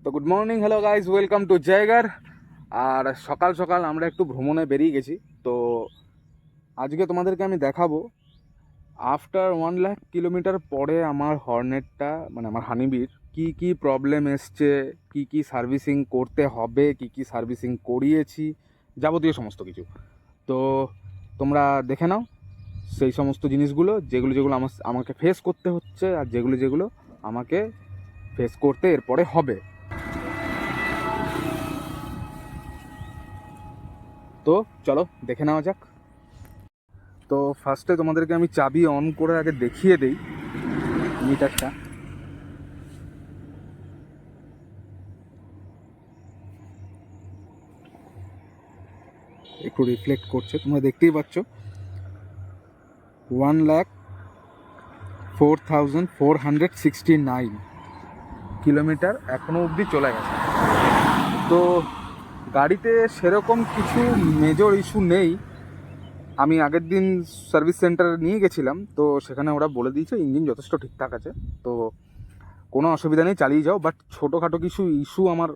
তো good morning, hello guys, welcome to জায়গার। আর সকাল সকাল আমরা একটু ভ্রমণে বেরিয়ে গেছি। তো আজকে তোমাদেরকে আমি দেখাবো আফটার 1 লাখ কিলোমিটার পরে আমার হর্নেটটা, মানে আমার হানিবির কি কি প্রবলেম এসছে, কি কি সার্ভিসিং করতে হবে, কি কি সার্ভিসিং করিয়েছি, যাবতীয় সমস্ত কিছু। তো তোমরা দেখে নাও সেই সমস্ত জিনিসগুলো, যেগুলো যেগুলো আমাকে ফেস করতে হচ্ছে আর যেগুলো যেগুলো আমাকে ফেস করতে এরপরে হবে। তো চলো দেখে নেওয়া যাক। তো ফার্স্টে তোমাদেরকে আমি চাবি অন করে আগে দেখিয়ে দেই মিটারটা। একটু রিফ্লেক্ট করছে, তোমরা দেখতেই পাচ্ছ। 1,04,469 কিলোমিটার এখনো অবধি চলে গেছে। তো গাড়িতে সেরকম কিছু মেজর ইস্যু নেই। আমি আগের দিন সার্ভিস সেন্টারে নিয়ে গেছিলাম, তো সেখানে ওরা বলে দিয়েছে ইঞ্জিন যথেষ্ট ঠিকঠাক আছে, তো কোনো অসুবিধা নেই, চালিয়ে যাও। বাট ছোটোখাটো কিছু ইস্যু আমার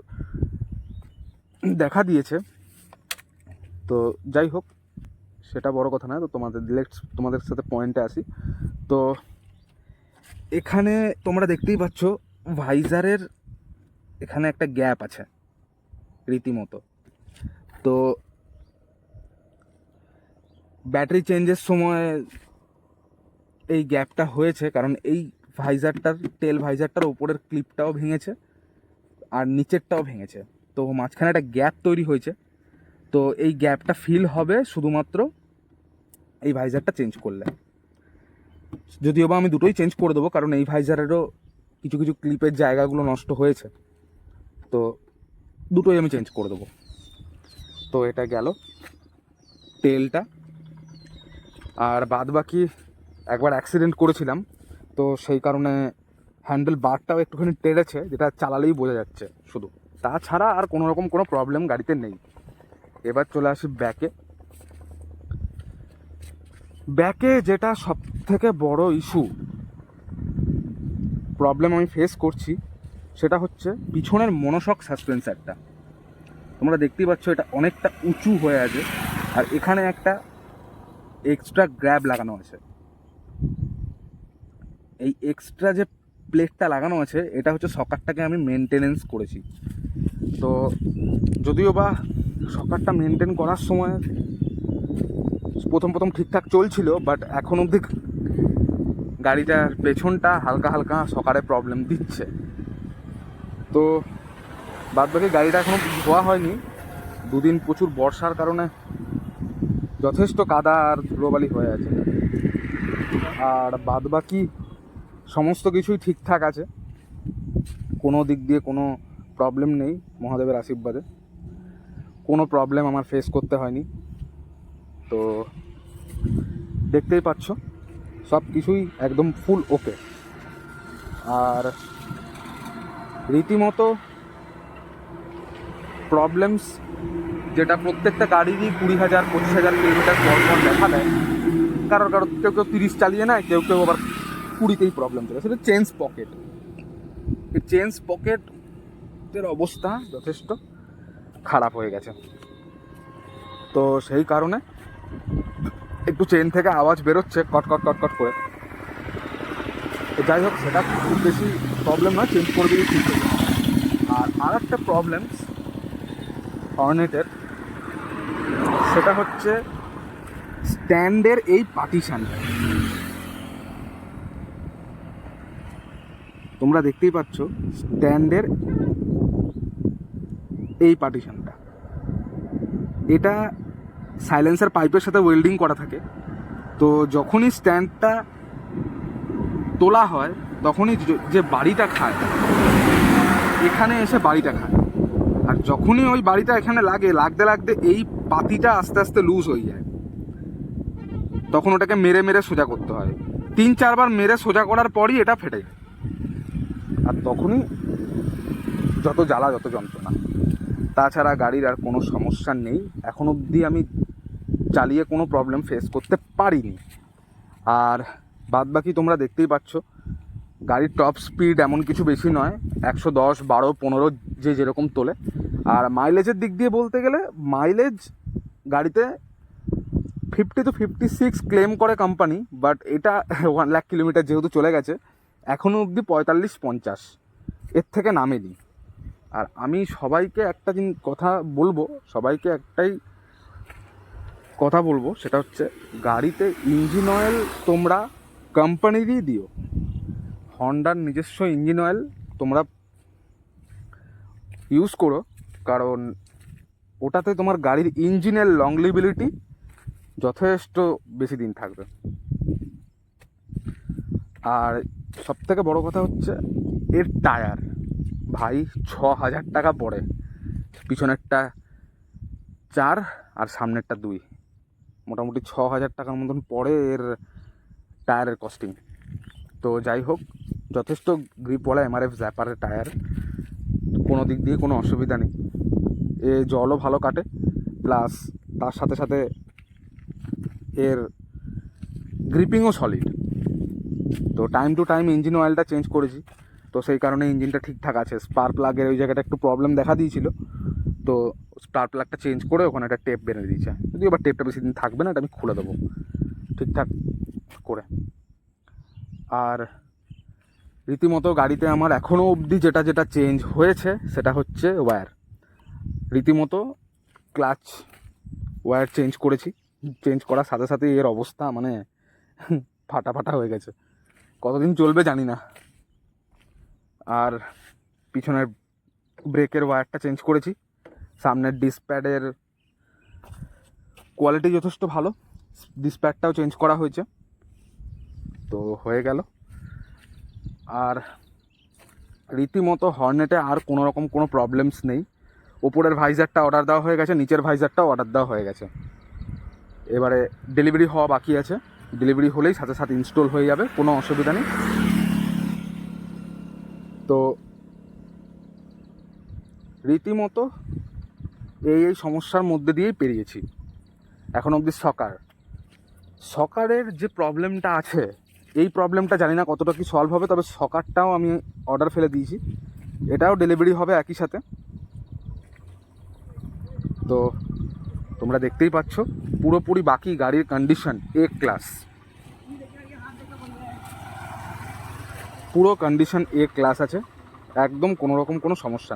দেখা দিয়েছে। তো যাই হোক, সেটা বড় কথা নয়। তো তোমাদের সাথে পয়েন্টে আসি। তো এখানে তোমরা দেখতেই পাচ্ছ ভাইজারের এখানে একটা গ্যাপ আছে রীতিমতো। তো ব্যাটারি চেঞ্জের সময় এই গ্যাপটা হয়েছে, কারণ এই তেল ভাইজারটার ওপরের ক্লিপটাও ভেঙেছে আর নিচেরটাও ভেঙেছে। তো মাঝখানে একটা গ্যাপ তৈরি হয়েছে। তো এই গ্যাপটা ফিল হবে শুধুমাত্র এই ভাইজারটা চেঞ্জ করলে। যদিও বা আমি দুটোই চেঞ্জ করে দেবো, কারণ এই ভাইজারেরও কিছু কিছু ক্লিপের জায়গাগুলো নষ্ট হয়েছে। তো দুটোই আমি চেঞ্জ করে দেবো। তো এটা গেল তেলটা। আর বাদ বাকি একবার অ্যাক্সিডেন্ট করেছিলাম, তো সেই কারণে হ্যান্ডেল বারটাও একটুখানি টেড়েছে, যেটা চালালেই বোঝা যাচ্ছে শুধু। তাছাড়া আর কোনো রকম কোনো প্রবলেম গাড়িতে নেই। এবার চলে আসি ব্যাকে যেটা সব থেকে বড় ইস্যু প্রবলেম আমি ফেস করছি, সেটা হচ্ছে পিছনের মনোশক সাসপেন্সারটা। তোমরা দেখতেই পাচ্ছ এটা অনেকটা উঁচু হয়ে আছে, আর এখানে একটা এক্সট্রা গ্র্যাব লাগানো আছে। এই এক্সট্রা যে প্লেটটা লাগানো আছে, এটা হচ্ছে সকারটাকে আমি মেনটেনেন্স করেছি। তো যদিও বা সকারটা মেনটেন করার সময় প্রথম প্রথম ঠিকঠাক চলছিল, বাট এখন অবধি গাড়িটার পেছনটা হালকা হালকা সকারে প্রবলেম দিচ্ছে। তো বাদ বাকি গাড়িটা এখনও ধোয়া হয়নি। দুদিন প্রচুর বর্ষার কারণে যথেষ্ট কাদা আর ধুলোবালি হয়ে আছে। আর বাদ বাকি সমস্ত কিছুই ঠিকঠাক আছে, কোনো দিক দিয়ে কোনো প্রবলেম নেই। মহাদেবের আশীর্বাদে কোনো প্রবলেম আমার ফেস করতে হয়নি। তো দেখতেই পাচ্ছ সব কিছুই একদম ফুল ওকে। আর রীতিমতো প্রবলেমস যেটা প্রত্যেকটা গাড়িরই 20,000-25,000 কিলোমিটার পর পর দেখা দেয়। কারোর কেউ কেউ 30 চালিয়ে নেয়, কেউ কেউ আবার 20তেই প্রবলেম চলে। সেটা চেঞ্জ পকেট। এই চেঞ্জ পকেটের অবস্থা যথেষ্ট খারাপ হয়ে গেছে। তো সেই কারণে একটু চেন থেকে আওয়াজ বেরোচ্ছে কট কট কট কট করে। তো যাই হোক, সেটা খুব বেশি প্রবলেম নয়, চেঞ্জ করে দিলেই ঠিক হয়ে যাবে। আর একটা প্রবলেম হর্নেটের, সেটা হচ্ছে স্ট্যান্ডের এই পার্টিশানটা। তোমরা দেখতেই পাচ্ছ স্ট্যান্ডের এই পার্টিশানটা, এটা সাইলেন্সার পাইপের সাথে ওয়েল্ডিং করা থাকে। তো যখনই স্ট্যান্ডটা তোলা হয়, তখনই যে বাড়িটা খায় এখানে এসে বাড়িটা খায়। আর যখনই ওই বাড়িটা এখানে লাগতে লাগতে এই পাতিটা আস্তে আস্তে লুজ হয়ে যায়। তখন ওটাকে মেরে মেরে সোজা করতে হয়। 3-4 বার মেরে সোজা করার পরই এটা ফেটে যায়। আর তখনই যত জ্বালা, যত যন্ত্রণা। তাছাড়া গাড়ির আর কোনো সমস্যা নেই, এখন অবধি আমি চালিয়ে কোনো প্রবলেম ফেস করতে পারিনি। আর বাদ বাকি তোমরা দেখতেই পাচ্ছ গাড়ির টপ স্পিড এমন কিছু বেশি নয়, 110, 12, 15 যে যেরকম তোলে। আর মাইলেজের দিক দিয়ে বলতে গেলে মাইলেজ গাড়িতে 50 to 56 ক্লেম করে কোম্পানি, বাট এটা 1 লাখ কিলোমিটার যেহেতু চলে গেছে, এখনও অবধি 45-50 এর থেকে নামেনি। আর আমি সবাইকে একটা কথা বলবো, সেটা হচ্ছে গাড়িতে ইঞ্জিন অয়েল তোমরা কোম্পানিরই দিও। হন্ডার নিজস্ব ইঞ্জিন অয়েল তোমরা ইউজ করো, কারণ ওটাতে তোমার গাড়ির ইঞ্জিনের লংলিবিলিটি যথেষ্ট বেশি দিন থাকবে। আর সবথেকে বড় কথা হচ্ছে এর টায়ার, ভাই 6,000 টাকা পড়ে, পিছনেরটা 4 আর সামনেরটা 2, মোটামুটি 6,000 টাকার মতন পড়ে এর টায়ারের কস্টিং। তো যাই হোক, যথেষ্ট গ্রিপওয়ালা MRF জ্যাপারের টায়ার, কোনো দিক দিয়ে কোনো অসুবিধা নেই। এ জলও ভালো কাটে, প্লাস তার সাথে সাথে এর গ্রিপিংও সলিড। তো টাইম টু টাইম ইঞ্জিন অয়েলটা চেঞ্জ করেছি, তো সেই কারণে ইঞ্জিনটা ঠিকঠাক আছে। স্পার্ক প্লাগের ওই জায়গাটা একটু প্রবলেম দেখা দিয়েছিল, তো স্পার্ক প্লাগটা চেঞ্জ করে ওখানে একটা টেপ বেঁধে দিয়েছে। যদিও আবার টেপটা বেশি দিন থাকবে না, এটা আমি খুলে দেবো ঠিকঠাক করে। আর রীতিমতো গাড়িতে আমার এখনও অবধি যেটা চেঞ্জ হয়েছে সেটা হচ্ছে ওয়্যার। রীতিমতো ক্লাচ ওয়্যার চেঞ্জ করেছি, চেঞ্জ করার সাথে সাথে এর অবস্থা মানে ফাটা হয়ে গেছে, কতদিন চলবে জানি না। আর পিছনের ব্রেকের ওয়্যারটা চেঞ্জ করেছি, সামনের ডিসপ্যাডের কোয়ালিটি যথেষ্ট ভালো, ডিসপ্যাডটাও চেঞ্জ করা হয়েছে, তো হয়ে গেল। আর রীতিমতো হর্নেটে আর কোনো রকম কোনো প্রবলেমস নেই। ওপরের ভাইজারটা অর্ডার দেওয়া হয়ে গেছে, নিচের ভাইজারটাও অর্ডার দেওয়া হয়ে গেছে, এবারে ডেলিভারি হওয়া বাকি আছে। ডেলিভারি হলেই সাথে সাথে ইনস্টল হয়ে যাবে, কোনো অসুবিধা নেই। তো রীতিমতো এই সমস্যার মধ্যে দিয়েই পেরিয়েছি এখন অবধি। সকারের যে প্রবলেমটা আছে, এই প্রবলেমটা জানি না কতটা কি সলভ হবে, তবে সকারটাও আমি অর্ডার ফেলে দিয়েছি, এটাও ডেলিভারি হবে একই সাথে। তো তোমরা দেখতেই পাচ্ছ পুরোপুরি বাকি গাড়ির কন্ডিশন A-ক্লাস, পুরো কন্ডিশন A-ক্লাস আছে, একদম কোনো রকম কোনো সমস্যা নেই।